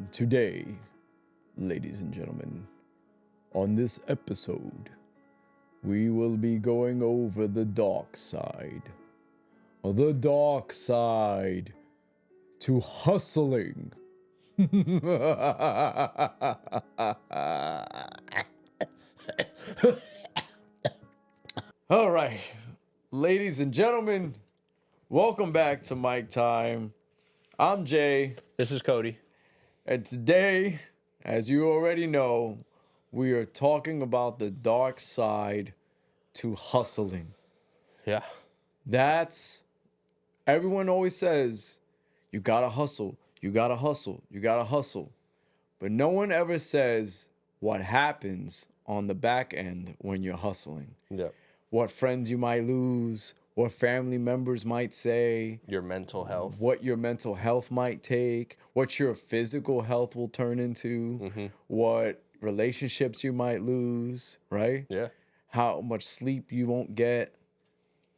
Today, ladies and gentlemen, on this episode, we will be going over the dark side. The dark side to hustling. All right, ladies and gentlemen, welcome back to Mic Time. I'm Jay. This is Cody. And today, as you already know, we are talking about the dark side to hustling. Yeah. That's, everyone always says, you gotta hustle, you gotta hustle, you gotta hustle. But no one ever says what happens on the back end when you're hustling. Yeah. What friends you might lose, what family members might say, Your mental health. what your mental health might take, what your physical health will turn into, what relationships you might lose, right? Yeah. How much sleep you won't get.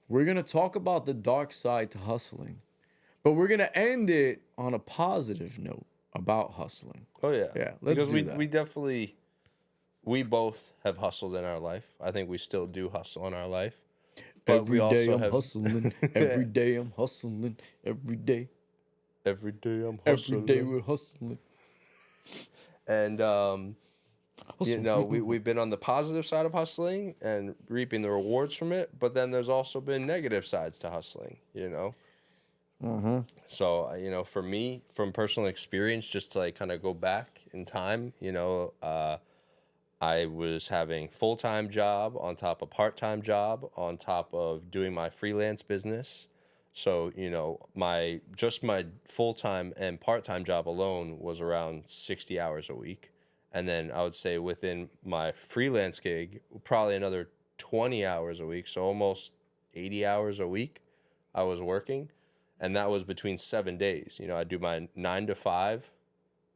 We're going to talk about the dark side to hustling, but we're going to end it on a positive note about hustling. Oh yeah. Yeah, let's because do that. we definitely we both have hustled in our life. I think we still do hustle in our life. But Every we day also I'm have hustling. Every day I'm hustling. Every day. every day I'm Every hustling. day we're hustling. And we've been on the positive side of hustling and reaping the rewards from it, but then there's also been negative sides to hustling, So, for me, from personal experience, just to like kind of go back in time, I was having full-time job on top of part-time job on top of doing my freelance business. So, my full-time and part-time job alone was around 60 hours a week. And then I would say within my freelance gig, probably another 20 hours a week. So almost 80 hours a week I was working. And that was between 7 days. I do my 9 to 5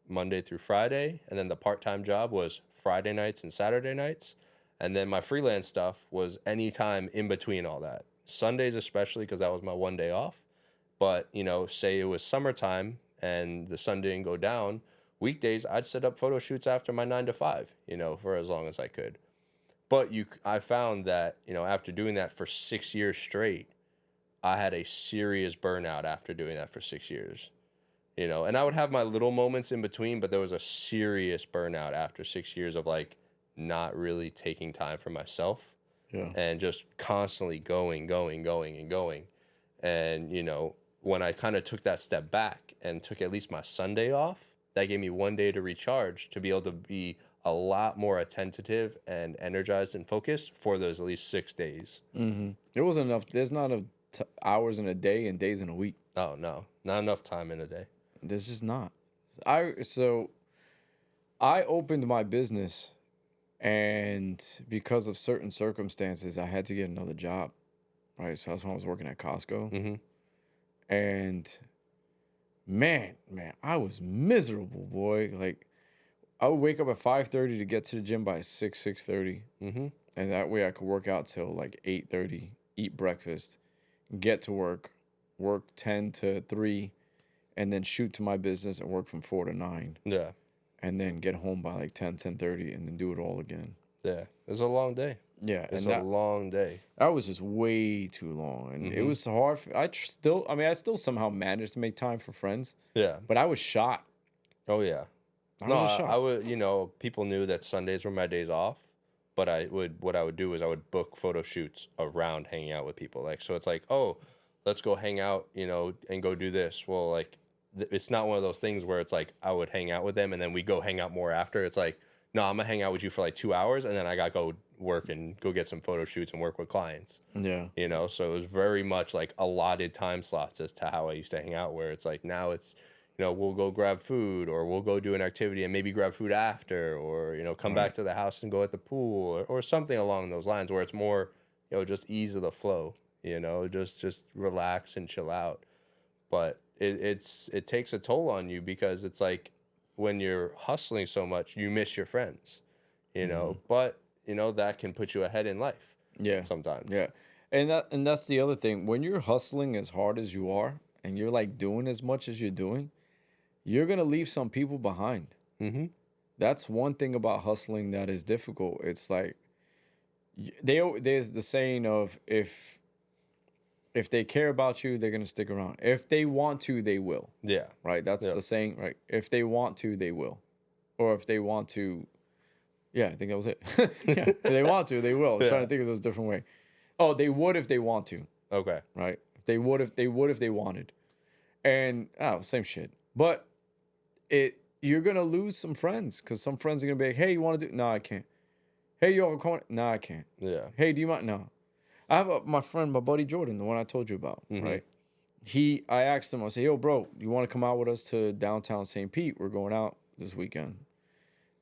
Monday through Friday, and then the part-time job was Friday nights and Saturday nights, and then my freelance stuff was any time in between all that. Sundays especially, because that was my one day off. But say it was summertime and the sun didn't go down, weekdays I'd set up photo shoots after my 9 to 5, for as long as I could. But I found that after doing that for 6 years straight, I had a serious burnout after doing that for 6 years. And I would have my little moments in between, but there was a serious burnout after 6 years of like not really taking time for myself. Yeah. And just constantly going. And, when I kind of took that step back and took at least my Sunday off, that gave me one day to recharge, to be able to be a lot more attentive and energized and focused for those at least 6 days. There wasn't enough. There's not enough hours in a day and days in a week. Oh, no. Not enough time in a day. There's just not. I opened my business, and because of certain circumstances, I had to get another job. Right, so that's when I was working at Costco, and man, I was miserable, boy. Like, I would wake up at 5:30 to get to the gym by 6:30, and that way I could work out till like 8:30, eat breakfast, get to work 10 to 3. And then shoot to my business and work from 4 to 9. Yeah. And then get home by like 10:30, and then do it all again. Yeah. It was a long day. Yeah. It's a long day. That was just way too long. And it was hard. I still somehow managed to make time for friends. Yeah. But I was shot. Oh, yeah. I would, people knew that Sundays were my days off. But what I would do is I would book photo shoots around hanging out with people. Like, so it's like, oh, let's go hang out, and go do this. Well, like, it's not one of those things where it's like I would hang out with them and then we go hang out more after. It's like, no, I'm gonna hang out with you for like 2 hours and then I gotta go work and go get some photo shoots and work with clients. Yeah. So it was very much like allotted time slots as to how I used to hang out, where it's like now it's, we'll go grab food, or we'll go do an activity and maybe grab food after, or, come back to the house and go at the pool, or something along those lines, where it's more, just ease of the flow, just relax and chill out. But it takes a toll on you, because it's like when you're hustling so much, you miss your friends, but that can put you ahead in life. Yeah. Sometimes. Yeah. And that's the other thing. When you're hustling as hard as you are, and you're like doing as much as you're doing, you're gonna leave some people behind. Mm-hmm. That's one thing about hustling that is difficult. It's like there's the saying of if they care about you, they're gonna stick around. If they want to, they will. Yeah. Right? That's Yep. the saying, right? If they want to, they will. Or if they want to, yeah, I think that was it. Yeah, if they want to, they will. I was trying to think of those different way. Oh, they would if they want to. Okay. Right? They would if they wanted. And same shit. But you're gonna lose some friends because some friends are gonna be like, hey, you want to do? No, I can't. Hey, yo, come on. No, I can't. Yeah. Hey, do you mind? No. I have my friend, my buddy Jordan, the one I told you about, right? I asked him, I said, yo, bro, you want to come out with us to downtown St. Pete? We're going out this weekend.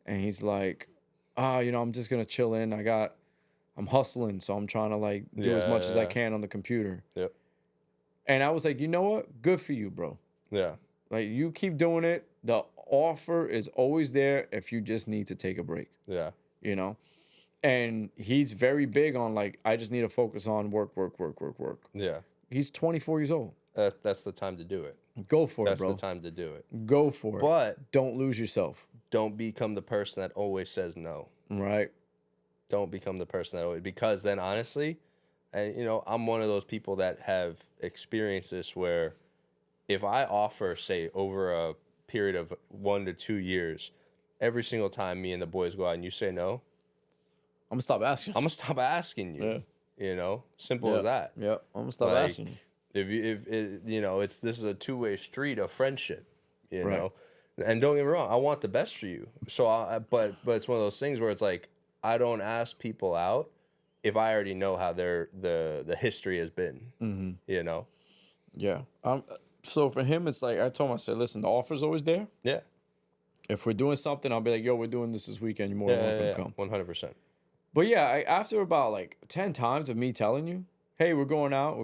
And he's like, I'm just going to chill in. I'm hustling, so I'm trying to like do as much as I can on the computer. Yep. And I was like, you know what? Good for you, bro. Yeah. Like, you keep doing it. The offer is always there if you just need to take a break. Yeah. You know? And he's very big on like, I just need to focus on work. Yeah. He's 24 years old. That's the time to do it. Go for That's it, bro. the time to do it. Go for it. But don't lose yourself. Don't become the person that always says no. Right. Don't become the person that always, because then honestly, and I'm one of those people that have experienced this where if I offer, say, over a period of 1 to 2 years, every single time me and the boys go out and you say no, I'm gonna stop asking. I'm gonna stop asking you. Yeah. Simple as that. Yeah, I'm gonna stop asking you. If this is a two-way street of friendship, Right. know, and don't get me wrong, I want the best for you. So, but it's one of those things where it's like I don't ask people out if I already know how the history has been. Mm-hmm. Yeah. So for him, it's like I told him, I said, listen, the offer's always there. Yeah. If we're doing something, I'll be like, yo, we're doing this weekend. You're more than welcome to come. 100%. But yeah, after about like 10 times of me telling you, hey, we're going out.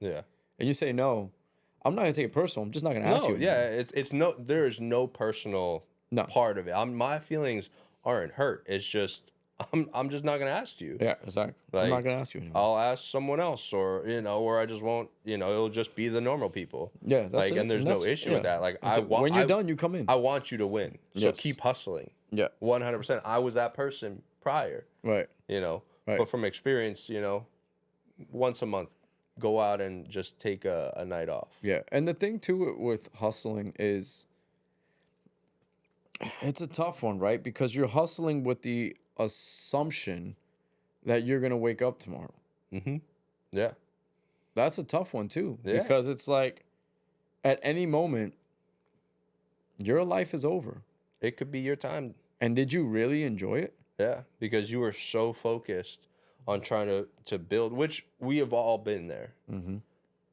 Yeah. And you say no, I'm not going to take it personal. I'm just not going to ask you. Yeah. There is no personal part of it. My feelings aren't hurt. It's just, I'm just not going to ask you. Yeah, exactly. I'm not going to ask you anymore. I'll ask someone else or I just won't, it'll just be the normal people. Yeah. That's it. And there's no issue with that. Like when you're done, you come in. I want you to win. So keep hustling. Yeah. 100%. I was that person prior. Right. Right. But from experience, once a month, go out and just take a night off. Yeah. And the thing too with hustling is it's a tough one, right? Because you're hustling with the assumption that you're going to wake up tomorrow. Mm-hmm. Yeah. That's a tough one too. Yeah. Because it's like at any moment, your life is over. It could be your time. And did you really enjoy it? Yeah, because you were so focused on trying to build, which we have all been there. Mm-hmm.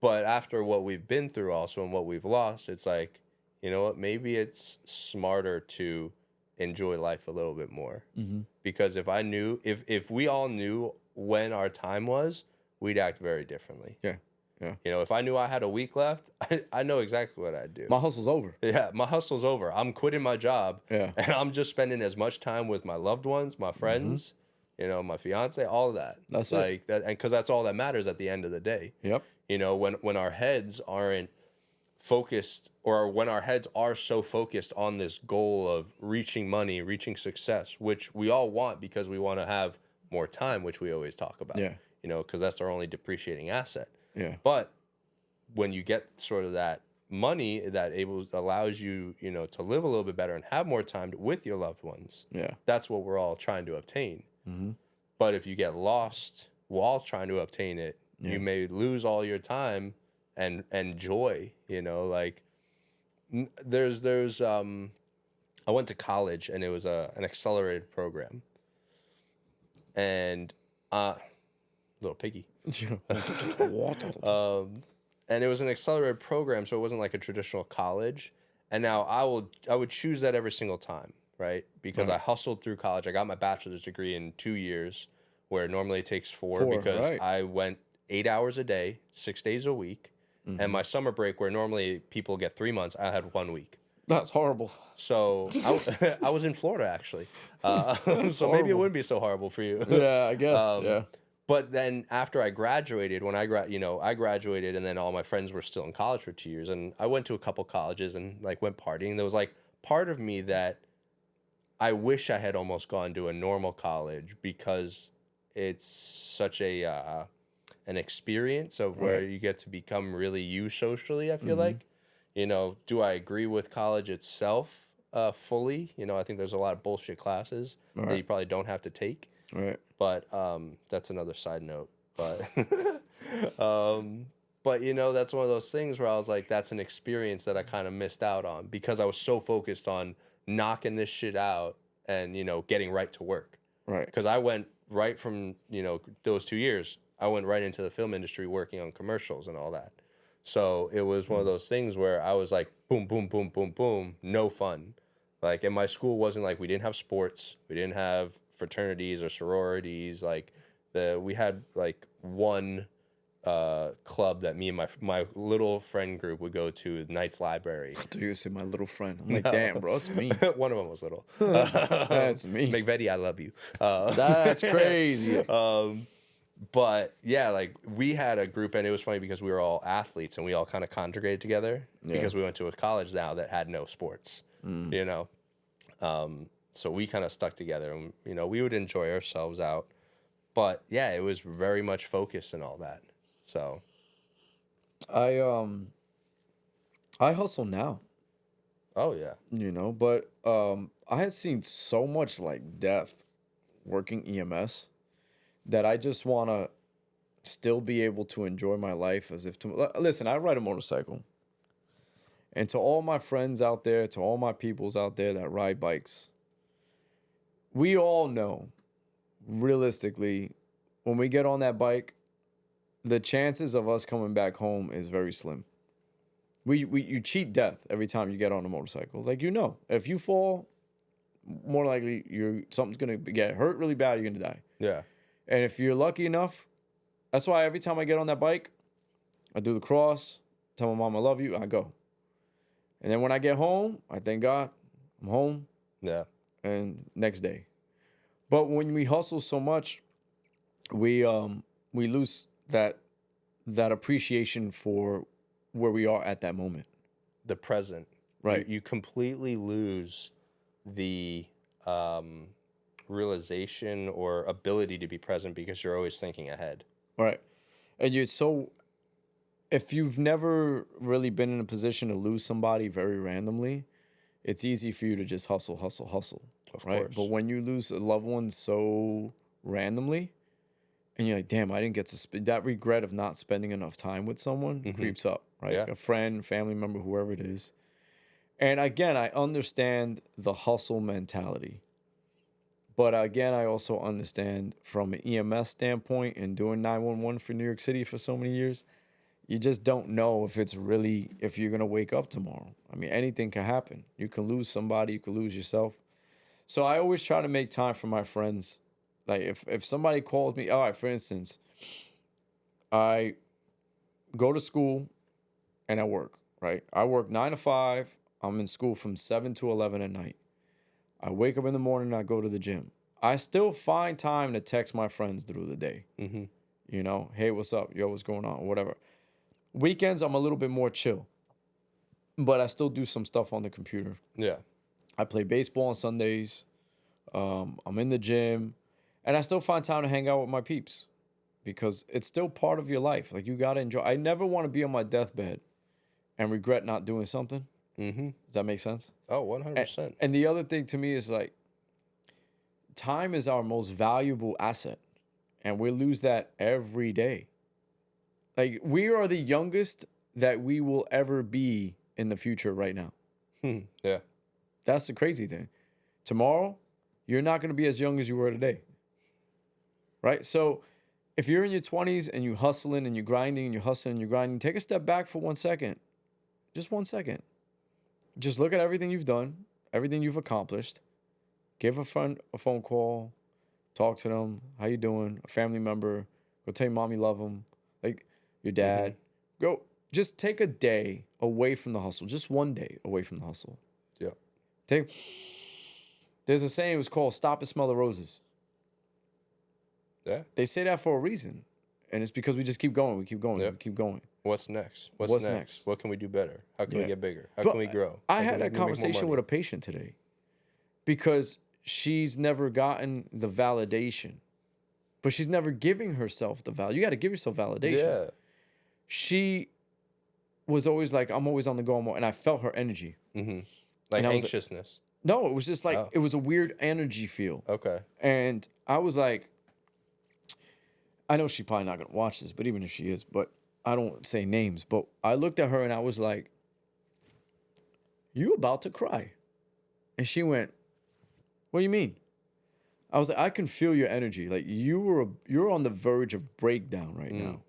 But after what we've been through also and what we've lost, it's like, you know what, maybe it's smarter to enjoy life a little bit more. Mm-hmm. Because if we all knew when our time was, we'd act very differently. Yeah. Yeah. If I knew I had a week left, I know exactly what I'd do. My hustle's over. Yeah, my hustle's over. I'm quitting my job. Yeah. And I'm just spending as much time with my loved ones, my friends, my fiance, all of that. That's like that, and because that's all that matters at the end of the day. Yep. When our heads aren't focused, or when our heads are so focused on this goal of reaching money, reaching success, which we all want because we want to have more time, which we always talk about. Yeah. Because that's our only depreciating asset. Yeah. But when you get sort of that money that allows you, to live a little bit better and have more time with your loved ones. Yeah. That's what we're all trying to obtain. Mm-hmm. But if you get lost while trying to obtain it, you may lose all your time and joy, like there's I went to college and it was an accelerated program. And little piggy. And it was an accelerated program, so it wasn't like a traditional college. And now I would choose that every single time, right? Because I hustled through college. I got my bachelor's degree in 2 years, where normally it takes four because I went 8 hours a day, 6 days a week. Mm-hmm. And my summer break, where normally people get 3 months, I had 1 week. That's horrible. So I was in Florida, actually. So maybe it wouldn't be so horrible for you. Yeah, I guess, yeah. But then after I graduated, when I graduated, and then all my friends were still in college for 2 years, and I went to a couple colleges and like went partying. There was like part of me that I wish I had almost gone to a normal college because it's such a an experience of where you get to become really you socially. I feel like, do I agree with college itself fully? I think there's a lot of bullshit classes that you probably don't have to take. Right. But that's another side note. But but that's one of those things where I was like, that's an experience that I kind of missed out on because I was so focused on knocking this shit out and getting right to work. Right. Because I went right from those 2 years, I went right into the film industry working on commercials and all that. So it was one of those things where I was like, boom, boom, boom, boom, boom, no fun. Like, and my school wasn't like, we didn't have sports, we didn't have fraternities or sororities. Like, we had like one club that me and my little friend group would go to, Knights Library. I thought you said my little friend. I'm like, damn, bro, it's me. One of them was little. That's me. McVetti, I love you. That's crazy. But yeah, like we had a group, and it was funny because we were all athletes, and we all kind of congregated together because we went to a college now that had no sports. So we kind of stuck together, and we would enjoy ourselves out. But yeah, it was very much focused and all that. So I hustle now. Oh yeah. But I had seen so much like death working EMS that I just want to still be able to enjoy my life as if to listen, I ride a motorcycle. And to all my friends out there, to all my peoples out there that ride bikes, we all know realistically when we get on that bike, the chances of us coming back home is very slim. You cheat death every time you get on a motorcycle. It's like, if you fall, more likely something's gonna get hurt really bad. You're gonna die. Yeah. And if you're lucky enough, that's why every time I get on that bike, I do the cross, tell my mom I love you, I go. And then when I get home, I thank God I'm home. Yeah. And next day. But when we hustle so much, we lose that appreciation for where we are at that moment. The present. Right. You completely lose the realization or ability to be present because you're always thinking ahead. Right. And if you've never really been in a position to lose somebody very randomly, it's easy for you to just hustle. Of right? course. But when you lose a loved one so randomly, and you're like, damn, I didn't get to that regret of not spending enough time with someone creeps up, right? Yeah. A friend, family member, whoever it is. And again, I understand the hustle mentality. But again, I also understand from an EMS standpoint and doing 911 for New York City for so many years, you just don't know if you're going to wake up tomorrow. I mean, anything can happen. You can lose somebody, you can lose yourself. So I always try to make time for my friends. Like if somebody calls me, all right, for instance, I go to school and I work, right? I work 9 to 5. I'm in school from 7 to 11 at night. I wake up in the morning and I go to the gym. I still find time to text my friends through the day. Hey, what's up? Yo, what's going on? Whatever. Weekends, I'm a little bit more chill. But I still do some stuff on the computer. Yeah. I play baseball on Sundays. I'm in the gym. And I still find time to hang out with my peeps. Because it's still part of your life. Like, you got to enjoy. I never want to be on my deathbed and regret not doing something. Does that make sense? Oh, 100%. And the other thing to me is like, time is our most valuable asset. And we lose that every day. Like, we are the youngest that we will ever be in the future right now. Yeah. That's the crazy thing. Tomorrow, you're not going to be as young as you were today. Right? So if you're in your 20s and you're hustling and you're grinding and you're hustling and you're grinding, take a step back for 1 second. Just 1 second. Just look at everything you've done, everything you've accomplished. Give a friend a phone call. Talk to them. How you doing? A family member. Go tell your mom you love them. Like your dad. Go. Just take a day away from the hustle. Just 1 day away from the hustle. Yeah. There's a saying, it was called stop and smell the roses. Yeah. They say that for a reason. And it's because we just keep going. We keep going. Yep. We keep going. What's next? What's next? What can we do better? How can we Yeah. get bigger? How But can we grow? I How had can we that make more conversation with money? a patient today because she's never gotten the validation, but she's never giving herself the value. You got to give yourself validation. Yeah. She was always like, I'm always on the go, and I felt her energy. Like And I was anxiousness. No, it was just like, Oh. it was a weird energy feel. Okay. And I was like, I know she's probably not going to watch this, but even if she is, but I don't say names, but I looked at her and I was like, you about to cry. And she went, what do you mean? I was like, I can feel your energy. Like you're on the verge of breakdown right now.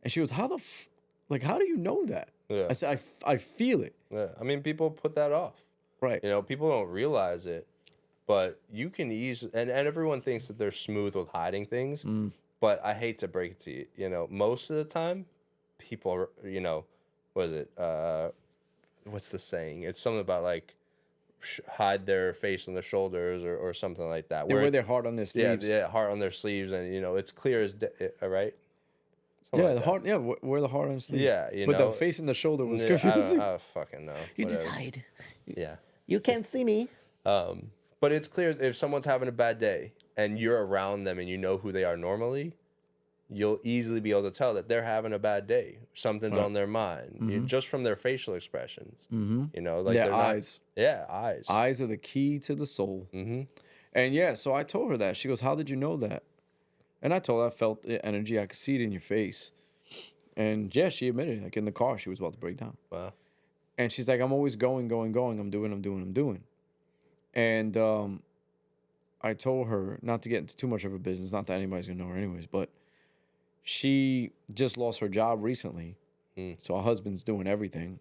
And she goes, how do you know that? Yeah. I said, I feel it. Yeah. I mean, people put that off. Right. You know, people don't realize it, but you can and everyone thinks that they're smooth with hiding things. But I hate to break it to you. You know, most of the time, people, you know, what is it? What's the saying? It's something about like hide their face on their shoulders or something like that. They wear their heart on their sleeves. Yeah, heart on their sleeves, and you know, it's clear as right. Yeah, like the that. heart. Yeah, wear the heart on the sleeve. Yeah, but know, the face and the shoulder was yeah, confusing. I don't fucking know. You Whatever. decide. Yeah. You can't see me. But it's clear if someone's having a bad day and you're around them and you know who they are normally, you'll easily be able to tell that they're having a bad day. Something's on their mind, just from their facial expressions. You know, like Their they're eyes. Eyes. Eyes are the key to the soul. And yeah, so I told her that. She goes, how did you know that? And I told her I felt the energy. I could see it in your face. And yeah, she admitted, like in the car, she was about to break down. Wow. And she's like, I'm always going. I'm doing. And I told her not to get into too much of her business. Not that anybody's going to know her anyways. But she just lost her job recently. So her husband's doing everything.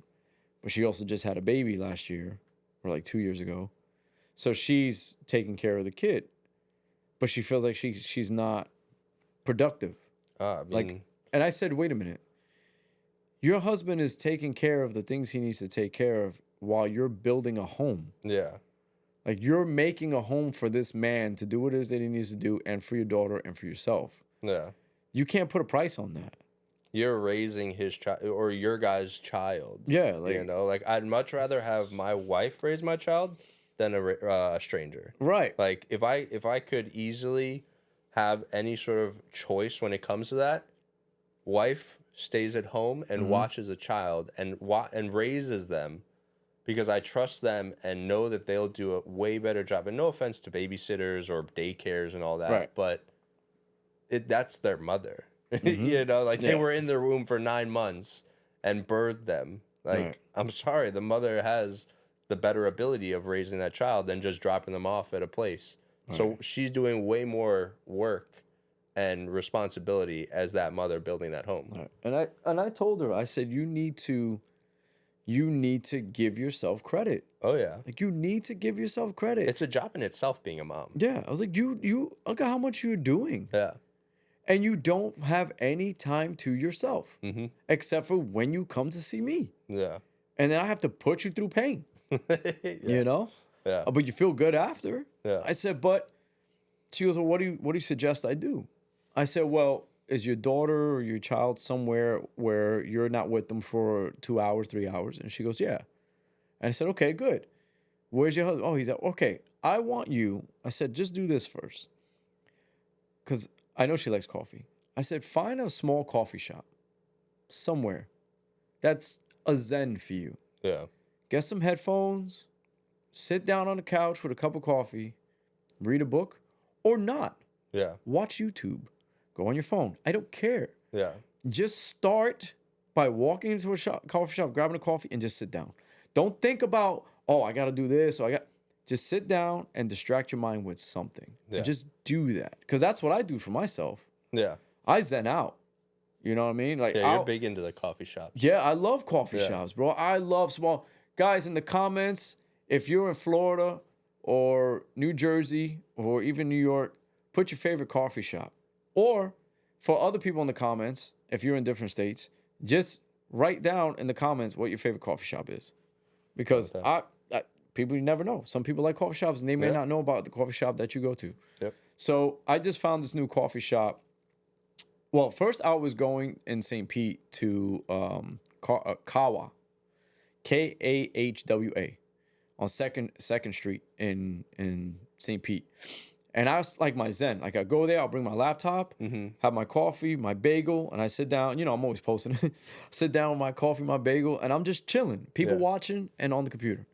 But she also just had a baby last year or like 2 years ago. So she's taking care of the kid. But she feels like she's not productive. I mean, Like, and I said, wait a minute. Your husband is taking care of the things he needs to take care of while you're building a home. yeah. Like you're making a home for this man to do what it is that he needs to do and for your daughter and for yourself. Yeah. You can't put a price on that. You're raising his child or your guy's child. Yeah. Like, You know, like I'd much rather have my wife raise my child than a stranger. right. Like if I could easily have any sort of choice when it comes to that, wife stays at home and watches a child and raises them because I trust them and know that they'll do a way better job. And no offense to babysitters or daycares and all that, Right. but that's their mother. You know, like they Yeah. were in their womb for 9 months and birthed them. Like, Right. I'm sorry, the mother has the better ability of raising that child than just dropping them off at a place. So she's doing way more work and responsibility as that mother building that home. Right. And I told her, I said, you need to give yourself credit. Oh yeah, Like you need to give yourself credit. it's a job in itself being a mom. Yeah. I was like, you look at how much you're doing. Yeah, And you don't have any time to yourself. Except for when you come to see me. yeah, And then I have to put you through pain. You know? yeah. But you feel good after. Yeah. I said, but she goes, well, what do you suggest I do? I said, well, is your daughter or your child somewhere where you're not with them for 2 hours, 3 hours? And she goes, yeah. And I said, okay, good. Where's your husband? Oh, he's at, okay. I want you. I said, just do this first. Because I know she likes coffee. I said, find a small coffee shop somewhere that's a zen for you. Yeah, Get some headphones, sit down on the couch with a cup of coffee, read a book, or not. yeah, Watch YouTube. Go on your phone. I don't care. yeah, Just start by walking into a coffee shop, grabbing a coffee, and just sit down. Don't think about, oh, I got to do this. Just sit down and distract your mind with something. Yeah. And just do that. Because that's what I do for myself. yeah. I zen out. You know what I mean? Like, Yeah, you're big into the coffee shops. yeah, I love coffee Yeah. shops, bro. I love small guys in the comments. If you're in Florida or New Jersey or even New York, put your favorite coffee shop. Or for other people in the comments, if you're in different states, just write down in the comments what your favorite coffee shop is. Because Okay. people you never know. Some people like coffee shops, and they may not know about the coffee shop that you go to. Yep. So I just found this new coffee shop. Well, first I was going in St. Pete to Kawa, Kahwa, on Second Street in St. Pete. And I was like my zen. Like I go there, I'll bring my laptop, have my coffee, my bagel, and I sit down. You know, I'm always posting. Sit down with my coffee, my bagel, and I'm just chilling. People watching and on the computer.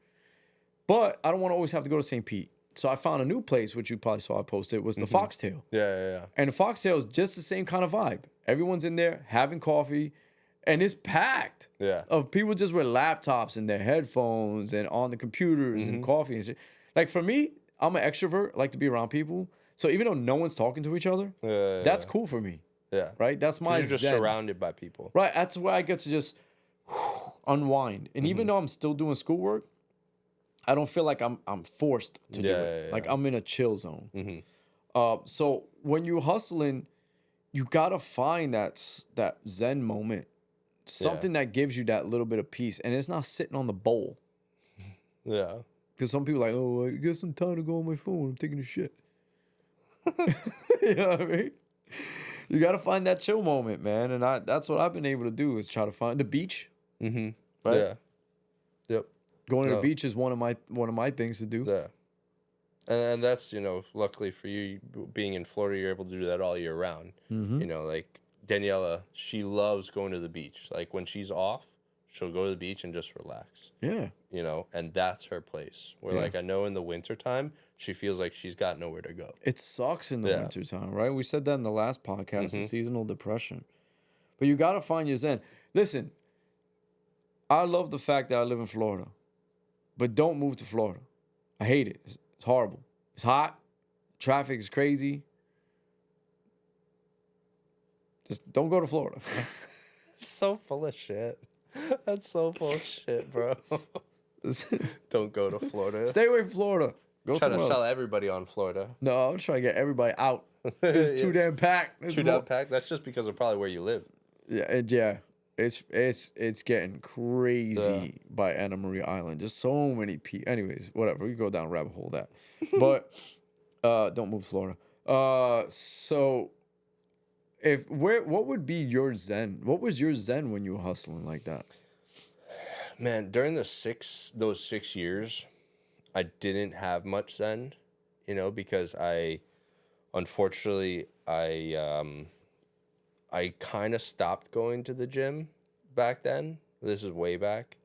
But I don't want to always have to go to St. Pete. So I found a new place, which you probably saw I posted, was the Foxtail. Yeah. And the Foxtail is just the same kind of vibe. Everyone's in there having coffee, and it's packed of people just with laptops and their headphones and on the computers and coffee and shit. Like for me, I'm an extrovert. I like to be around people. So even though no one's talking to each other, that's cool for me. Yeah. Right? That's my You're just zen. surrounded by people. Right. That's where I get to just unwind. And even though I'm still doing schoolwork, I don't feel like I'm forced to do it. Like I'm in a chill zone. So when you're hustling, you gotta find that zen moment, something that gives you that little bit of peace, and it's not sitting on the bowl. Yeah. Because some people are like, oh, I get some time to go on my phone. I'm taking a shit. You know what I mean? You gotta find that chill moment, man, and that's what I've been able to do is try to find the beach. Right? Yeah. Yep. Going to the beach is one of my things to do. Yeah. And that's, you know, luckily for you, being in Florida, you're able to do that all year round. You know, like Daniela, she loves going to the beach. Like when she's off, she'll go to the beach and just relax. Yeah. You know, and that's her place. Where like I know in the wintertime, she feels like she's got nowhere to go. It sucks in the wintertime, right? We said that in the last podcast, the seasonal depression. But you gotta find your zen. Listen, I love the fact that I live in Florida. But don't move to Florida. I hate it. It's horrible. It's hot. Traffic is crazy. Just don't go to Florida. It's so full of shit. That's so full of shit, bro. Don't go to Florida. Stay away from Florida. Go Trying to somewhere sell else. everybody on Florida. No, I'm trying to get everybody out. It's too damn packed. Too damn packed? That's just because of probably where you live. Yeah. It's getting crazy by Anna Maria Island. Just so many people. Anyways, whatever. We can go down a rabbit hole with that. But don't move to Florida. So what would be your zen? What was your zen when you were hustling like that? Man, during those 6 years, I didn't have much zen, you know, because unfortunately I kind of stopped going to the gym back then. This is way back.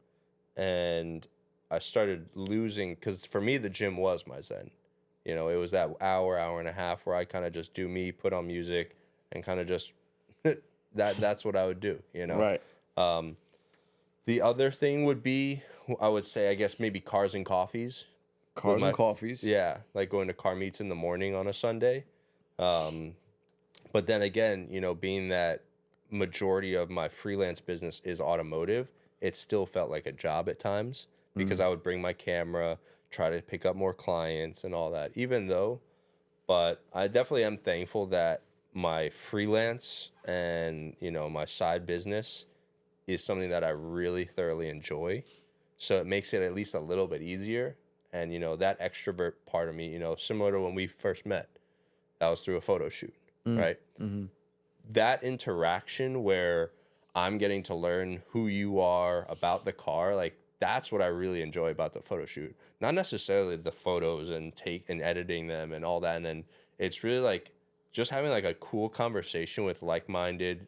And I started losing, because for me, the gym was my zen. You know, it was that hour and a half where I kind of just do me, put on music, and kind of just, that's what I would do, you know? Right. The other thing would be, I would say, I guess maybe cars and coffees. Cars and coffees. Yeah, like going to car meets in the morning on a Sunday. But then again, you know, being that majority of my freelance business is automotive, it still felt like a job at times because I would bring my camera, try to pick up more clients and all that, but I definitely am thankful that my freelance and, you know, my side business is something that I really thoroughly enjoy. So it makes it at least a little bit easier. And, you know, that extrovert part of me, you know, similar to when we first met, that was through a photo shoot, right? That interaction where I'm getting to learn who you are about the car, like that's what I really enjoy about the photo shoot. Not necessarily the photos and editing them and all that. And then it's really like just having like a cool conversation with like-minded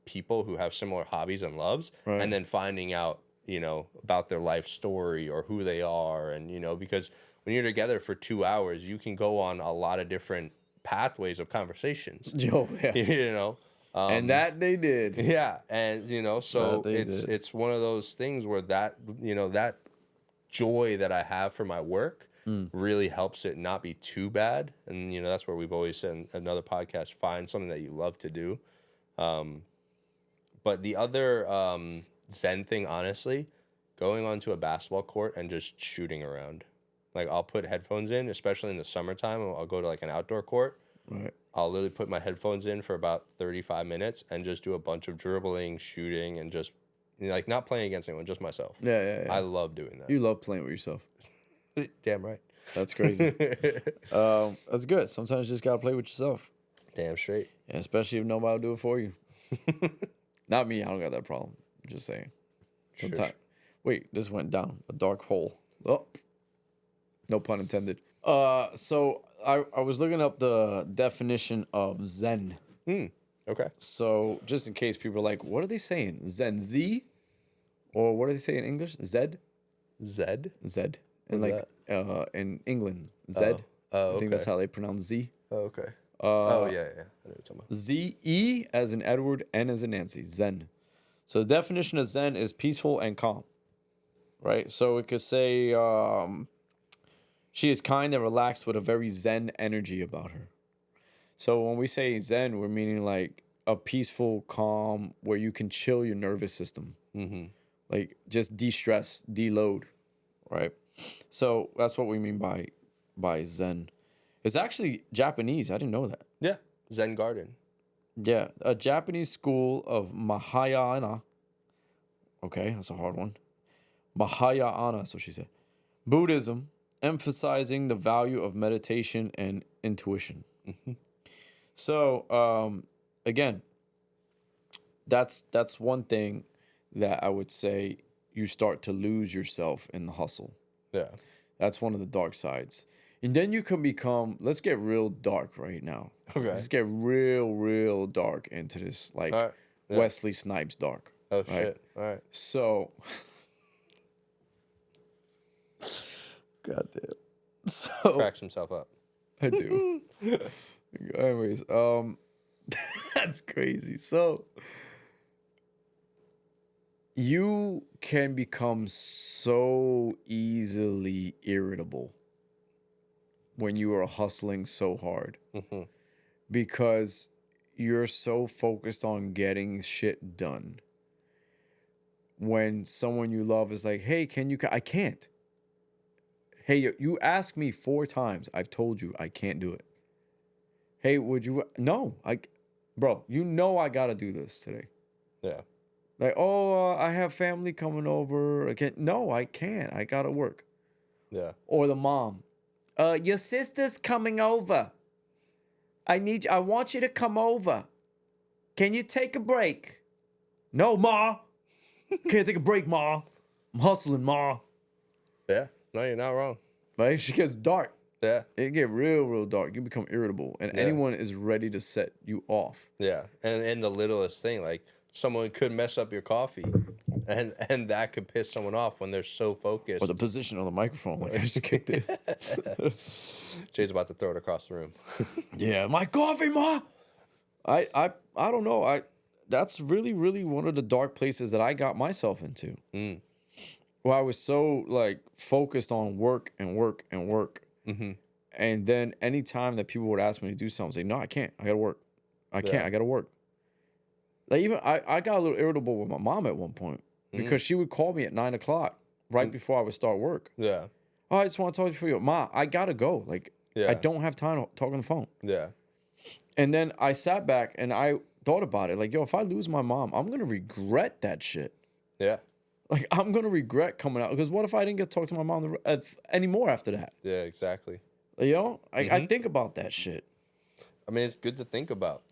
people who have similar hobbies and loves, and then finding out, you know, about their life story or who they are. And, you know, because when you're together for 2 hours, you can go on a lot of different pathways of conversations. Yo, yeah. You know? And that they did. Yeah. And, you know, so it's one of those things where that, you know, that joy that I have for my work really helps it not be too bad. And, you know, that's where we've always said in another podcast, find something that you love to do. But the other zen thing, honestly, going onto a basketball court and just shooting around. Like, I'll put headphones in, especially in the summertime. I'll go to like an outdoor court. Right. I'll literally put my headphones in for about 35 minutes and just do a bunch of dribbling, shooting, and just, you know, like not playing against anyone, just myself. Yeah. I love doing that. You love playing with yourself. Damn right. That's crazy. That's good. Sometimes you just gotta play with yourself. Damn straight. Yeah, especially if nobody will do it for you. Not me. I don't got that problem. I'm just saying. Sometimes. Wait, this went down a dark hole. Oh, no pun intended. So I was looking up the definition of Zen. Okay. So just in case people are like, what are they saying? Zen Z? Or what do they say in English? Zed? Zed? Zed. And What's like in England, Zed. Oh, I think okay. that's how they pronounce Z. Oh, okay. Oh, yeah. I know what you're talking about. Z-E as in Edward, N as in Nancy. Zen. So the definition of Zen is peaceful and calm. Right? So it could say she is kind and relaxed with a very Zen energy about her. So when we say Zen, we're meaning like a peaceful, calm, where you can chill your nervous system. Like just de-stress, de-load, right? So that's what we mean by Zen. It's actually Japanese. I didn't know that. Yeah. Zen Garden. Yeah, a Japanese school of Mahayana. Okay, that's a hard one. Mahayana, so she said. Buddhism, emphasizing the value of meditation and intuition. So, again, that's one thing that I would say you start to lose yourself in the hustle. Yeah. That's one of the dark sides. And then you can become, let's get real dark right now. Okay. Let's get real dark into this, like All right. Yeah. Wesley Snipes dark. Oh, right? shit. All right. So, goddamn. So, Cracks himself up. I do. Anyways, that's crazy. So, you can become so easily irritable when you are hustling so hard because you're so focused on getting shit done. When someone you love is like, hey, I can't. Hey, you asked me 4 times. I've told you I can't do it. Hey, would you? No, bro, you know I gotta do this today. Yeah. Like, oh, I have family coming over. I can't. No, I can't. I gotta work. Yeah. Or the mom. Your sister's coming over. I want you to come over. Can you take a break? No, Ma. Can't take a break, Ma. I'm hustling, Ma. Yeah. No, you're not wrong. Right? She gets dark. Yeah. It get real dark. You become irritable. And anyone is ready to set you off. Yeah. And the littlest thing, like someone could mess up your coffee and that could piss someone off when they're so focused. Or the position on the microphone, like I just kicked it. Jay's about to throw it across the room. Yeah, my coffee, Ma. I don't know. That's really one of the dark places that I got myself into. Well, I was so like focused on work and work and work. And then anytime that people would ask me to do something, I say, no, I can't. I gotta work. I can't. I gotta work. Like even I got a little irritable with my mom at one point because she would call me at 9 o'clock right before I would start work. Yeah. Oh, I just want to talk to you. Ma, I gotta go. Like Yeah. I don't have time to talk on the phone. Yeah. And then I sat back and I thought about it. Like, yo, if I lose my mom, I'm gonna regret that shit. Yeah. Like I'm gonna regret coming out because what if I didn't get to talk to my mom anymore after that? Yeah, exactly. You know, I think about that shit. I mean, it's good to think about,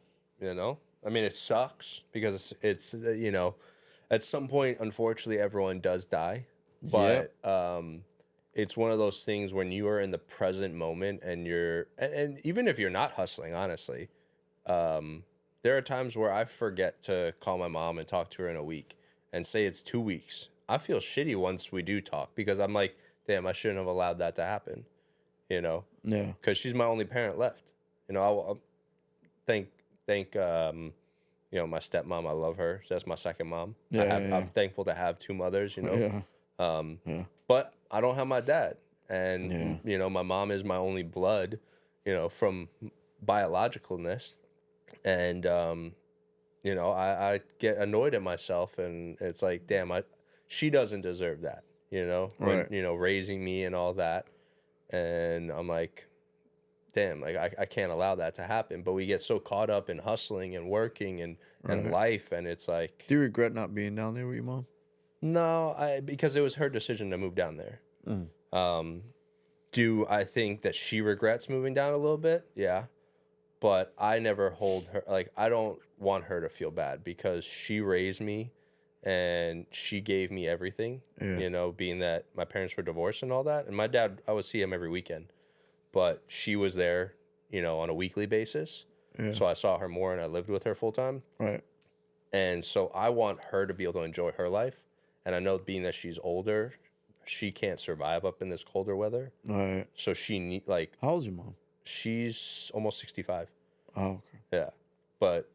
you know? I mean, it sucks because it's you know, at some point, unfortunately, everyone does die. But it's one of those things when you are in the present moment and and even if you're not hustling, honestly, there are times where I forget to call my mom and talk to her in a week and say it's 2 weeks. I feel shitty once we do talk because I'm like, damn, I shouldn't have allowed that to happen, you know? Yeah. Because she's my only parent left. You know, I'll thank you know, my stepmom. I love her. That's my second mom. I'm thankful to have 2 mothers, you know? But I don't have my dad. And, you know, my mom is my only blood, you know, from biologicalness. And, you know, I get annoyed at myself and it's like, damn, she doesn't deserve that, you know, when, you know, raising me and all that. And I'm like, damn, like I can't allow that to happen. But we get so caught up in hustling and working and life. And it's like, do you regret not being down there with your mom? No, because it was her decision to move down there. Do I think that she regrets moving down a little bit? Yeah. But I never hold her, like, I don't want her to feel bad because she raised me and she gave me everything, being that my parents were divorced and all that. And my dad, I would see him every weekend, but she was there, on a weekly basis. Yeah. So I saw her more and I lived with her full time. Right. And so I want her to be able to enjoy her life. And I know being that she's older, she can't survive up in this colder weather. All right. So she How old's your mom? she's almost 65. Oh, okay. Yeah. But,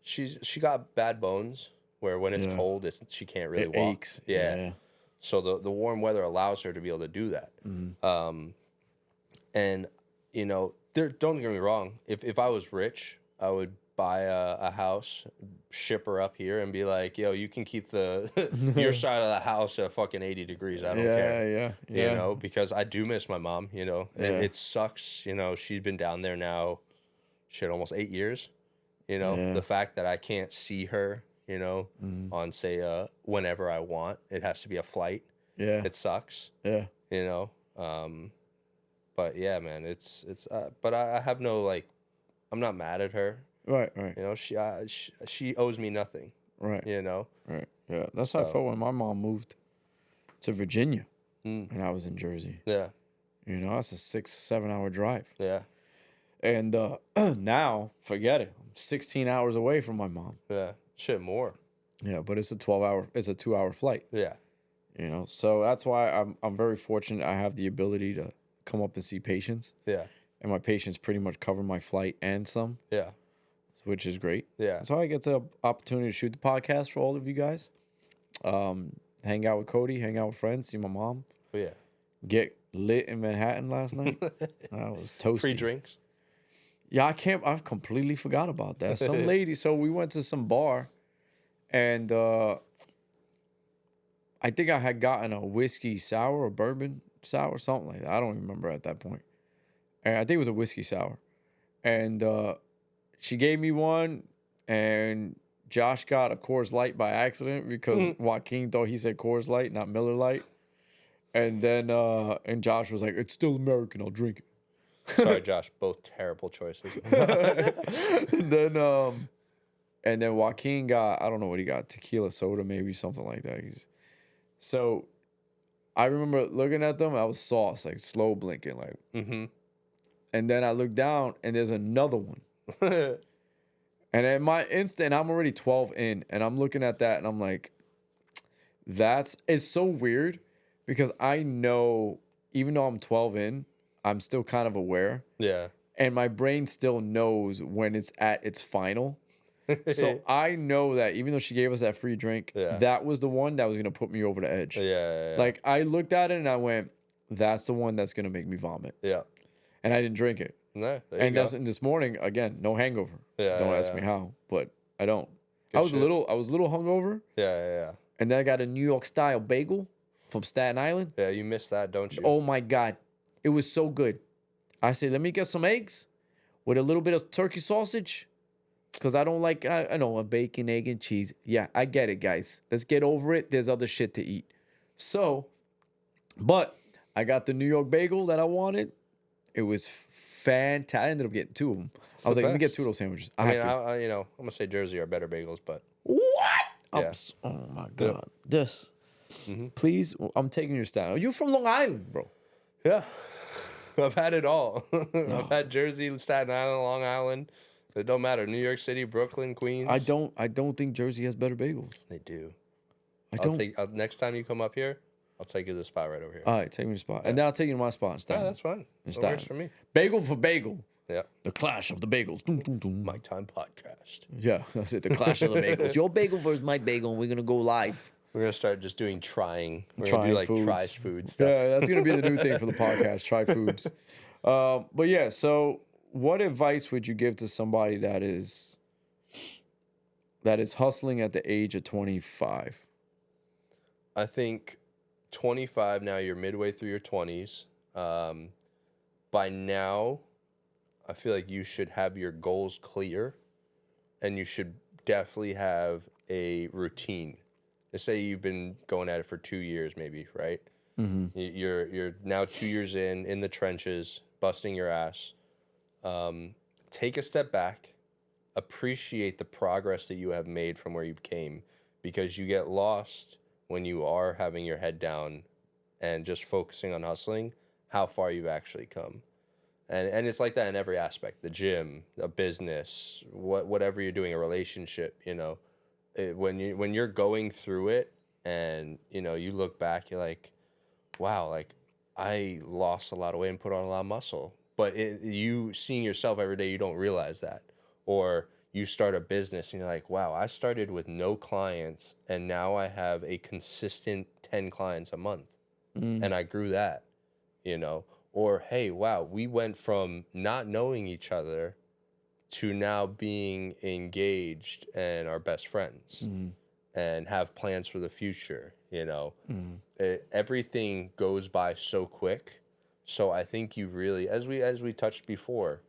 she got bad bones where when it's cold, she can't really It walk. aches. Yeah. So the warm weather allows her to be able to do that. Mm-hmm. And, don't get me wrong. If I was rich, I would buy a house, ship her up here, and be like, yo, you can keep your side of the house at fucking 80 degrees. I don't care. Yeah. Because I do miss my mom, It sucks, she's been down there now, almost 8 years. The fact that I can't see her, on, say, whenever I want, it has to be a flight. Yeah. It sucks. Yeah. But yeah, man, it's but I have no, I'm not mad at her. Right. She owes me nothing. Right. Right. Yeah. That's how I felt when my mom moved to Virginia and I was in Jersey. Yeah. That's a 6-7 hour drive. Yeah. And now, forget it. I'm 16 hours away from my mom. Yeah. Shit, more. Yeah, but it's a 2-hour flight. Yeah. So that's why I'm very fortunate I have the ability to come up and see patients. Yeah. And my patients pretty much cover my flight and some. Yeah. Which is great. Yeah. So I get the opportunity to shoot the podcast for all of you guys. Hang out with Cody, hang out with friends, see my mom. Yeah. Get lit in Manhattan last night. I was toasty. Free drinks. Yeah, I've completely forgot about that. Some lady, so we went to some bar and I think I had gotten a whiskey sour or bourbon sour, something like that. I don't even remember at that point. And I think it was a whiskey sour. And she gave me one, and Josh got a Coors Light by accident because Joaquin thought he said Coors Light, not Miller Light. And then and Josh was like, "It's still American. I'll drink it." Sorry, Josh. Both terrible choices. And then Joaquin got, I don't know what he got, tequila soda, maybe something like that. So I remember looking at them. I was sauce, like slow blinking, like. Mm-hmm. And then I look down, and there's another one. And at my instant, I'm already 12 in, and I'm looking at that, and I'm like, it's so weird because I know, even though I'm 12 in, I'm still kind of aware. Yeah. And my brain still knows when it's at its final. So I know that even though she gave us that free drink, that was the one that was going to put me over the edge. Yeah. Like, I looked at it, and I went, that's the one that's going to make me vomit. Yeah. And I didn't drink it. No, and this morning, again, no hangover. Yeah, don't ask me how, but I don't. Good I was shit. a little hungover. Yeah. And then I got a New York style bagel from Staten Island. Yeah, you missed that, don't you? Oh my God. It was so good. I said, let me get some eggs with a little bit of turkey sausage. Because I don't like, I know, a bacon, egg, and cheese. Yeah, I get it, guys. Let's get over it. There's other shit to eat. So, but I got the New York bagel that I wanted. It was fantastic. I ended up getting 2 of them. I was like, let me get 2 of those sandwiches. I have to. I'm going to say Jersey are better bagels, but. What? Yeah. Oh, my God. This. Mm-hmm. Please, I'm taking your style. You're from Long Island, bro. Yeah. I've had it all. I've had Jersey, Staten Island, Long Island. It don't matter. New York City, Brooklyn, Queens. I don't think Jersey has better bagels. They do. Next time you come up here, I'll take you to the spot right over here. All right, take me to the spot. And then I'll take you to my spot in Staten. Yeah, that's fine. That works for me. Bagel for bagel. Yeah. The clash of the bagels. Dum, dum, dum. My Time Podcast. Yeah, that's it. The clash of the bagels. Your bagel versus my bagel, and we're going to go live. We're going to start just doing trying. We're going to do foods. try food stuff. Yeah, that's going to be the new thing for the podcast, try foods. But yeah, so what advice would you give to somebody that is hustling at the age of 25? I think 25, now you're midway through your 20s. By now, I feel like you should have your goals clear, and you should definitely have a routine. Let's say you've been going at it for 2 years maybe, right? You're now 2 years in the trenches, busting your ass. Take a step back, appreciate the progress that you have made from where you came, because you get lost when you are having your head down and just focusing on hustling, how far you've actually come. And it's like that in every aspect, the gym, a business, whatever you're doing, a relationship, when you're going through it and, you look back, you're like, wow, like I lost a lot of weight and put on a lot of muscle. But you seeing yourself every day, you don't realize that. Or you start a business and you're like, wow, I started with no clients and now I have a consistent 10 clients a month. And I grew that, Or, hey, wow, we went from not knowing each other to now being engaged and our best friends and have plans for the future, everything goes by so quick. So I think you really, as we touched before,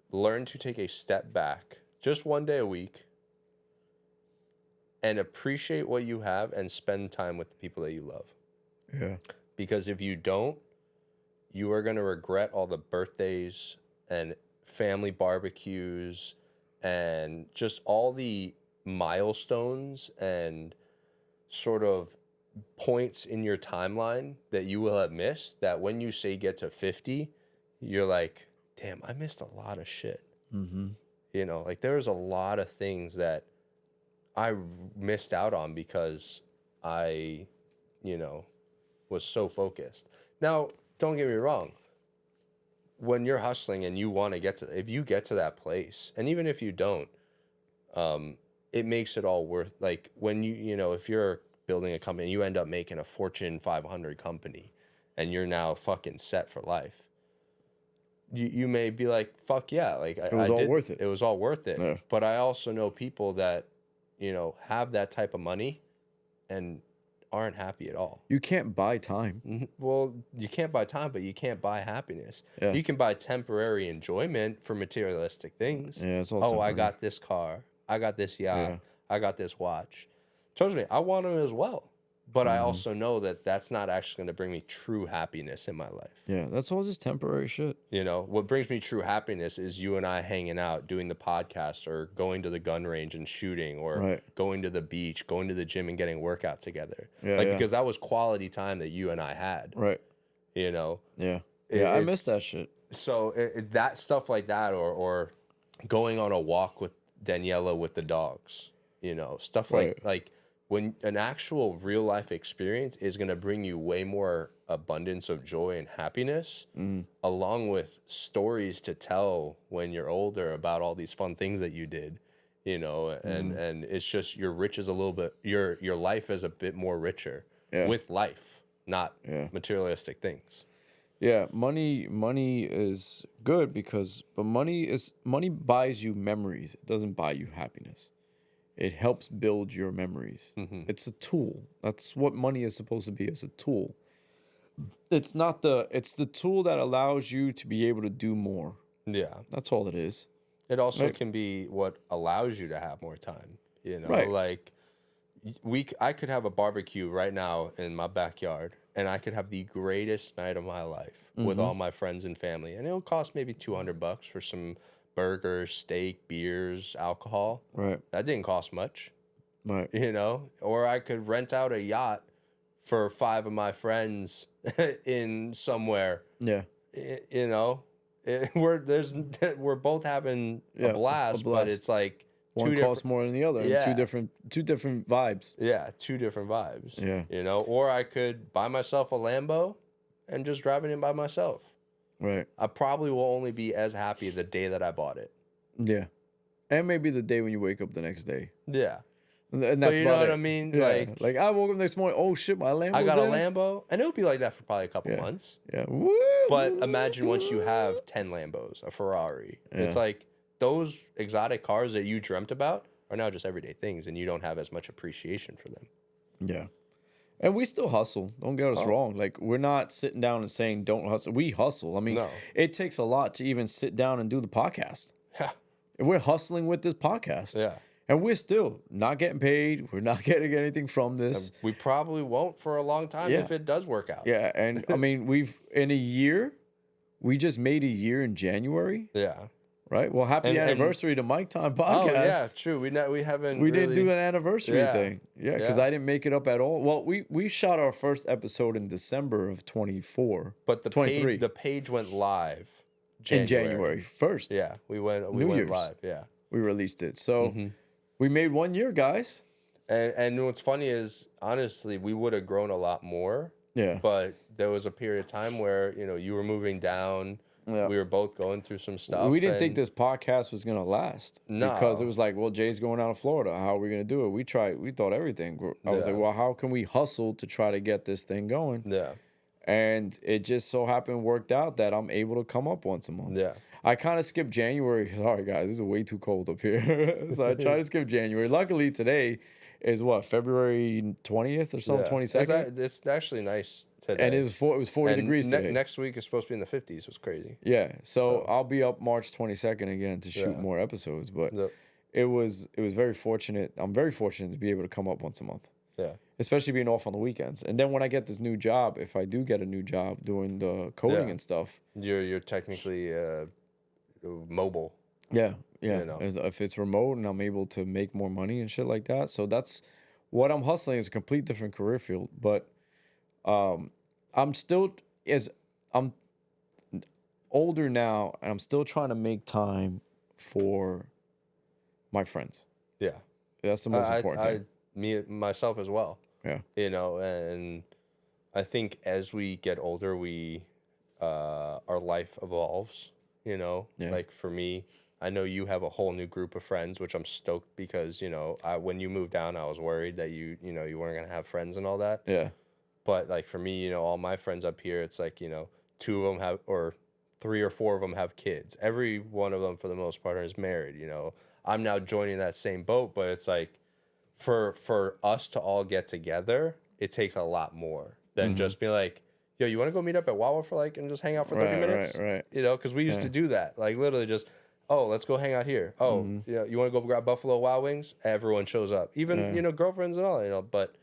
learn to take a step back just one day a week and appreciate what you have and spend time with the people that you love. Yeah. Because if you don't, you are going to regret all the birthdays and family barbecues and just all the milestones and sort of points in your timeline that you will have missed, that when you say get to 50, you're like, damn, I missed a lot of shit. Like there's a lot of things that I missed out on because I, was so focused. Now, don't get me wrong. When you're hustling and you want to if you get to that place, and even if you don't, it makes it all worth, like when if you're building a company, you end up making a Fortune 500 company and you're now fucking set for life. You may be like, fuck yeah, like it was all worth it. It was all worth it. Yeah. But I also know people that, have that type of money and aren't happy at all. You can't buy time. Well, you can't buy time, but you can't buy happiness. Yeah. You can buy temporary enjoyment for materialistic things. Yeah, it's all I temporary. got this car. I got this yacht. Yeah. I got this watch. Trust me, I want them as well. But I also know that that's not actually going to bring me true happiness in my life. Yeah, that's all just temporary shit. What brings me true happiness is you and I hanging out, doing the podcast, or going to the gun range and shooting, or going to the beach, going to the gym and getting workout together. Yeah, because that was quality time that you and I had. Right. Yeah. I miss that shit. So that stuff like that, or going on a walk with Daniela with the dogs, stuff like when an actual real life experience is going to bring you way more abundance of joy and happiness, along with stories to tell when you're older about all these fun things that you did, and it's just your rich is a little bit, your life is a bit more richer with life, not materialistic things. Yeah, money is good but money buys you memories. It doesn't buy you happiness. It helps build your memories. It's a tool. That's what money is supposed to be, as a tool. It's the tool that allows you to be able to do more. Yeah. That's all it is. It also can be what allows you to have more time. Right. Like I could have a barbecue right now in my backyard and I could have the greatest night of my life with all my friends and family. And it'll cost maybe $200 for some burgers, steak, beers, alcohol. Right. That didn't cost much. Right. Or I could rent out a yacht for 5 of my friends in somewhere. Yeah. We're both having a blast, but it's like one costs more than the other. Yeah. Two different vibes. Yeah, 2 different vibes. Yeah. Or I could buy myself a Lambo and just drive it in by myself. Right. I probably will only be as happy the day that I bought it. Yeah. And maybe the day when you wake up the next day. Yeah. And that's you know what I mean? Yeah. Like I woke up next morning, oh shit, my Lambo. I got a Lambo. And it'll be like that for probably a couple months. Yeah. Woo! But imagine once you have 10 Lambos, a Ferrari. Yeah. It's like those exotic cars that you dreamt about are now just everyday things and you don't have as much appreciation for them. Yeah. And we still hustle. Don't get us wrong. Like, we're not sitting down and saying don't hustle. We hustle. I mean, it takes a lot to even sit down and do the podcast. Yeah. We're hustling with this podcast. Yeah. And we're still not getting paid. We're not getting anything from this. We probably won't for a long time Yeah. if it does work out. Yeah. And I mean, in a year, we just made a year in January. Yeah. Right. Well, happy And anniversary to Mike Time Podcast. Oh yeah, true. We haven't. We really... didn't do an anniversary Yeah. thing. Yeah, because I didn't make it up at all. Well, we shot our first episode in December of 24. But the 23. the page went live In January 1st. Yeah, we went Year's. live. Yeah, We released it. So we made 1 year, guys. and what's funny is honestly we would have grown a lot more. Yeah. But there was a period of time where you were moving down. Yeah. We were both going through some stuff. We didn't think this podcast was gonna last. No. Because it was like, well, Jay's going out of Florida. How are we gonna do it? We thought everything. I was like, well, how can we hustle to try to get this thing going? Yeah. And it just so happened worked out that I'm able to come up once a month. Yeah. I kind of skipped January. Sorry, guys. This is way too cold up here. So I tried to skip January. Luckily, today is February 20th or something, 22nd? It's actually nice today. And it was 40 degrees today. Next week is supposed to be in the 50s. It's crazy. Yeah. So I'll be up March 22nd again to shoot more episodes. But it was very fortunate. I'm very fortunate to be able to come up once a month. Yeah. Especially being off on the weekends. And then when I get this new job, if I do get a new job doing the coding and stuff. You're technically mobile. Yeah. Yeah. If it's remote and I'm able to make more money and shit like that. So that's what I'm hustling is a complete different career field. But I'm older now and I'm still trying to make time for my friends. Yeah. That's the most important thing. Myself as well. Yeah. And I think as we get older, our life evolves, Yeah. Like for me, I know you have a whole new group of friends, which I'm stoked because, when you moved down, I was worried that you weren't going to have friends and all that. Yeah. But like for me, all my friends up here, it's like, 2 of them have, or 3 or 4 of them have kids. Every one of them for the most part is married, I'm now joining that same boat, but it's like, for us to all get together, it takes a lot more than just be like, yo, you want to go meet up at Wawa and just hang out for 30 minutes? Right. Because we used to do that. Like literally just, oh, let's go hang out here. Oh, you want to go grab Buffalo Wild Wings? Everyone shows up. Even, girlfriends and all, but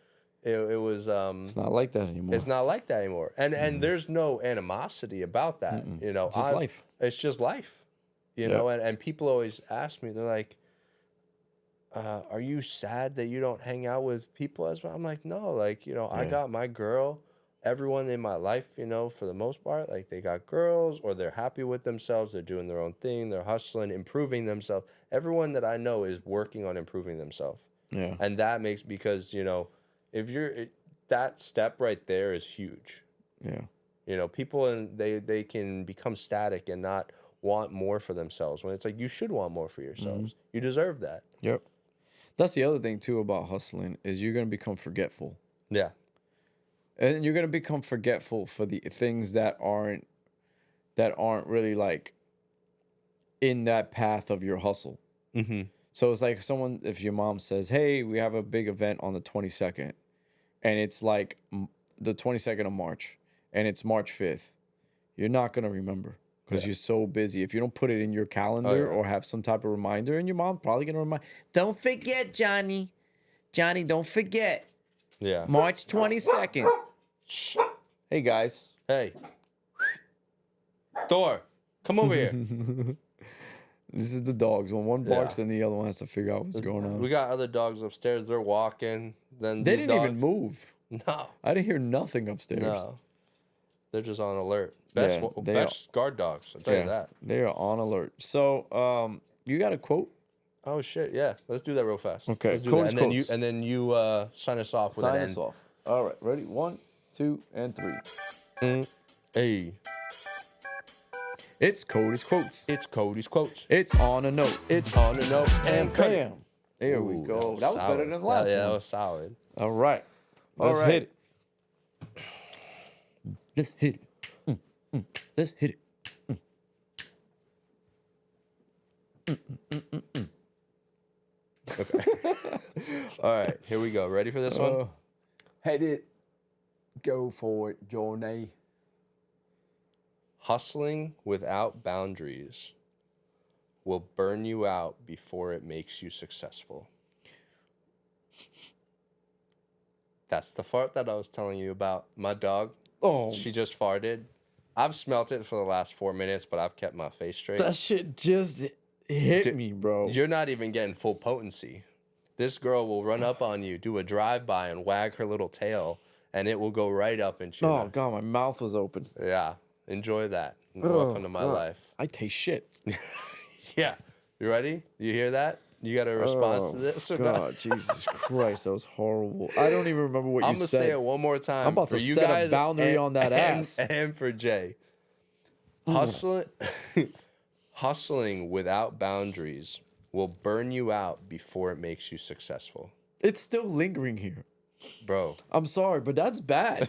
it was... it's not like that anymore. It's not like that anymore. And there's no animosity about that, It's just life. It's just life, know? And people always ask me, they're like, are you sad that you don't hang out with people as well? I'm like, no, I got my girl. Everyone in my life, for the most part, like they got girls or they're happy with themselves. They're doing their own thing. They're hustling, improving themselves. Everyone that I know is working on improving themselves. Yeah. And that makes, because, if that step right there is huge. Yeah. People, they can become static and not want more for themselves when it's like, you should want more for yourselves. You deserve that. Yep. That's the other thing too about hustling is you're going to become forgetful. Yeah. And you're going to become forgetful for the things that aren't really like in that path of your hustle. So it's like if your mom says, hey, we have a big event on the 22nd and it's like the 22nd of March and it's March 5th, you're not going to remember. Because you're so busy. If you don't put it in your calendar or have some type of reminder, and your mom probably going to remind, don't forget, Johnny. Johnny, don't forget. Yeah. March 22nd. Hey, guys. Hey. Thor, come over here. This is the dogs. When one barks, then the other one has to figure out what's going on. We got other dogs upstairs. They're walking. Then They didn't even move. No. I didn't hear nothing upstairs. No. They're just on alert. Yeah, Best guard dogs. I'll tell you that. They are on alert. So, you got a quote? Oh shit! Yeah, let's do that real fast. Okay, let's do quotes, that. quotes. And then you sign us off with Sign an us off. All right, ready? 1, 2, and 3. Hey, it's Cody's quotes. it's Cody's quotes. It's on a note. It's on the note and cut it. Bam. There we Ooh, go. That was better than the last Yeah, that one. was solid. All right. Let's right. hit it. Let's hit it. Let's hit it. Okay. All right, here we go. Ready for this one? Hit it. Go for it, Johnny. Hustling without boundaries will burn you out before it makes you successful. That's the fart that I was telling you about. My dog, she just farted. I've smelt it for the last 4 minutes, but I've kept my face straight. That shit just hit me, bro. You're not even getting full potency. This girl will run up on you, do a drive-by, and wag her little tail, and it will go right up into your mouth. God, my mouth was open. Yeah, enjoy that. Welcome to my life. I taste shit. Yeah. You ready? You hear that? You got a response to this or God, not? Jesus Christ, that was horrible. I don't even remember what I'm you gonna said. say it one more time. I'm about for to you set guys a boundary on that ass. And for Jay. Hustling without boundaries will burn you out before it makes you successful. It's still lingering here. Bro. I'm sorry, but that's bad.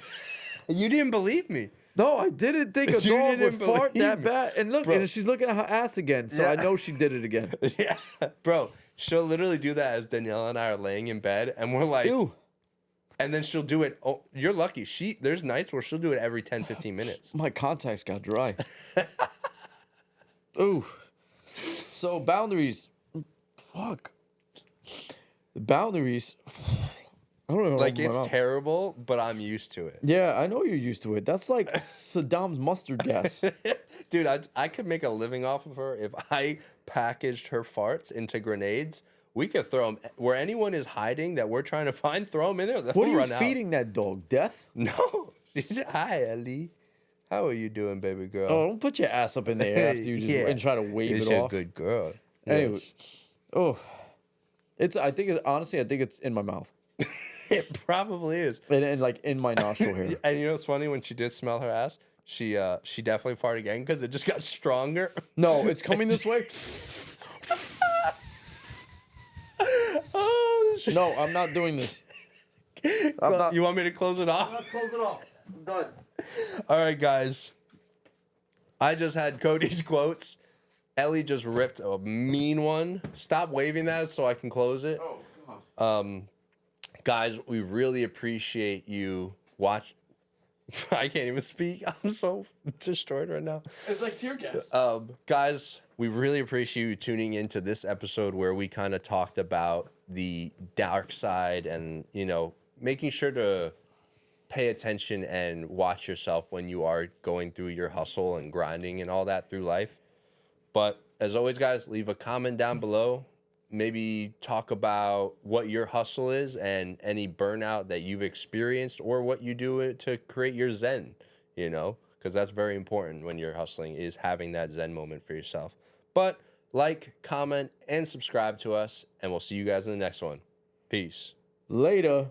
You didn't believe me. No, I didn't think a You dog would didn't fart that believe me. bad. And look, Bro. and she's looking at her ass again, so I know she did it again. Yeah. Bro, she'll literally do that as Danielle and I are laying in bed, and we're like, Ew. and then she'll do it. Oh, you're lucky. There's nights where she'll do it every 10, 15 minutes. My contacts got dry. Ooh. So boundaries. Fuck. The boundaries. I don't know. Like, it's terrible, but I'm used to it. Yeah, I know you're used to it. That's like Saddam's mustard gas. Dude, I could make a living off of her if I packaged her farts into grenades. We could throw them where anyone is hiding that we're trying to find. Throw them in there. What are you feeding that dog? Death? No. Hi, Ellie. How are you doing, baby girl? Oh, don't put your ass up in the air after you just and try to wave it off. You're a good girl. Anyway, I think it's in my mouth. It probably is. And like in my nostril here. And you know what's funny? When she did smell her ass, she definitely farted again because it just got stronger. No, it's coming this way. Oh, No, I'm not doing this. You want me to close it off? Close it off. I'm done. All right, guys. I just had Cody's quotes. Ellie just ripped a mean one. Stop waving that so I can close it. Oh, God. Guys, we really appreciate you watch. I can't even speak. I'm so destroyed right now. It's like tear gas. Guys, we really appreciate you tuning into this episode where we kind of talked about the dark side and, making sure to pay attention and watch yourself when you are going through your hustle and grinding and all that through life. But as always, guys, leave a comment down below. Maybe talk about what your hustle is and any burnout that you've experienced or what you do to create your zen, because that's very important when you're hustling, is having that zen moment for yourself. But like, comment, and subscribe to us, and we'll see you guys in the next one. Peace. Later.